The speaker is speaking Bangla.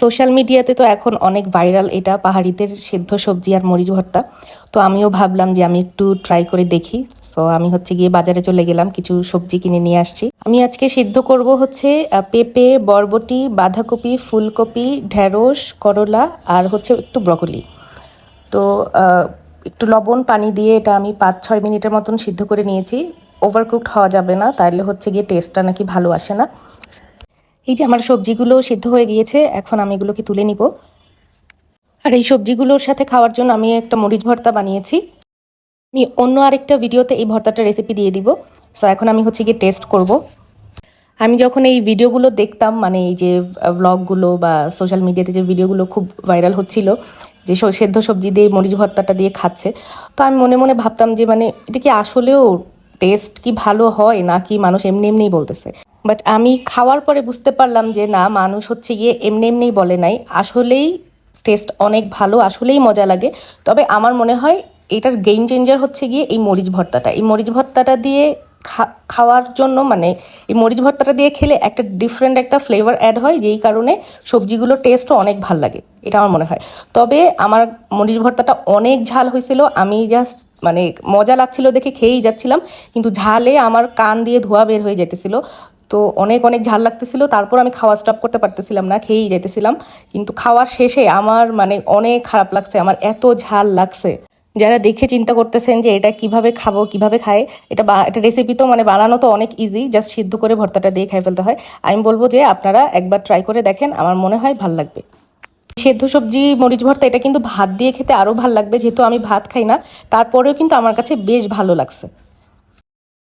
সোশ্যাল মিডিয়াতে তো এখন অনেক ভাইরাল এটা পাহাড়িদের সেদ্ধ সবজি আর মরিচ ভর্তা। তো আমিও ভাবলাম যে আমি একটু ট্রাই করে দেখি। তো আমি গিয়ে বাজারে চলে গেলাম, কিছু সবজি কিনে নিয়ে আসছি। আমি আজকে সিদ্ধ করব পেঁপে, বরবটি, বাঁধাকপি, ফুলকপি, ঢেঁড়স, করলা আর একটু ব্রকলি। তো একটু লবণ পানি দিয়ে এটা আমি 5-6 মিনিটের মতন সিদ্ধ করে নিয়েছি। ওভারকুকড হওয়া যাবে না, তাহলে গিয়ে টেস্টটা নাকি ভালো আসে না। এই যে আমার সবজিগুলো সিদ্ধ হয়ে গিয়েছে, এখন আমি এগুলোকে তুলে নিব। আর এই সবজিগুলোর সাথে খাওয়ার জন্য আমি একটা মরিচ ভর্তা বানিয়েছি। আমি অন্য আরেকটা ভিডিওতে এই ভর্তাটার রেসিপি দিয়ে দিব। সো এখন আমি গিয়ে টেস্ট করব। আমি যখন এই ভিডিওগুলো দেখতাম, মানে এই যে ভ্লগগুলো বা সোশ্যাল মিডিয়াতে যে ভিডিওগুলো খুব ভাইরাল হচ্ছিল, যে সেদ্ধ সবজি দিয়ে মরিচ ভর্তাটা দিয়ে খাচ্ছে, তো আমি মনে মনে ভাবতাম যে মানে এটা কি আসলেও টেস্ট কি ভালো হয় নাকি মানুষ এমনি এমনিই বলতেছে। বাট আমি খাওয়ার পরে বুঝতে পারলাম যে না, মানুষ গিয়ে এমনি এমনিই বলে নাই, আসলেই টেস্ট অনেক ভালো, আসলেই মজা লাগে। তবে আমার মনে হয় এটার গেম চেঞ্জার গিয়ে এই মরিচ ভর্তাটা। এই মরিচ ভর্তাটা দিয়ে খাওয়ার জন্য, মানে এই মরিচ ভর্তাটা দিয়ে খেলে একটা ডিফারেন্ট একটা ফ্লেভার অ্যাড হয়, যেই কারণে সবজিগুলোর টেস্টও অনেক ভাল লাগে, এটা আমার মনে হয়। তবে আমার মরিচ ভর্তাটা অনেক ঝাল হয়েছিল, আমি জাস্ট মানে মজা লাগছিল দেখে খেয়েই যাচ্ছিলাম, কিন্তু ঝালে আমার কান দিয়ে ধোঁয়া বের হয়ে যেতেছিল। তো অনেক অনেক ঝাল লাগতেছিল, তারপর আমি খাওয়া স্টপ করতে পারতেছিলাম না, খেয়েই যেতেছিলাম। কিন্তু খাওয়ার শেষে আমার মানে অনেক খারাপ লাগছে, আমার এত ঝাল লাগছে। যারা দেখে চিন্তা করতেছেন যে এটা কিভাবে খাবো, কিভাবে খায়, এটা রেসিপি তো মানে বানানো তো অনেক ইজি, জাস্ট সিদ্ধ করে ভর্তাটা দিয়ে খাই ফেলতে হয়। আমি বলবো যে আপনারা একবার ট্রাই করে দেখেন, আমার মনে হয় ভাল লাগবে। সেদ্ধ সবজি মরিচ ভর্তা এটা কিন্তু ভাত দিয়ে খেতে আরও ভাল লাগবে, যেহেতু আমি ভাত খাই না, তারপরেও কিন্তু আমার কাছে বেশ ভালো লাগছে।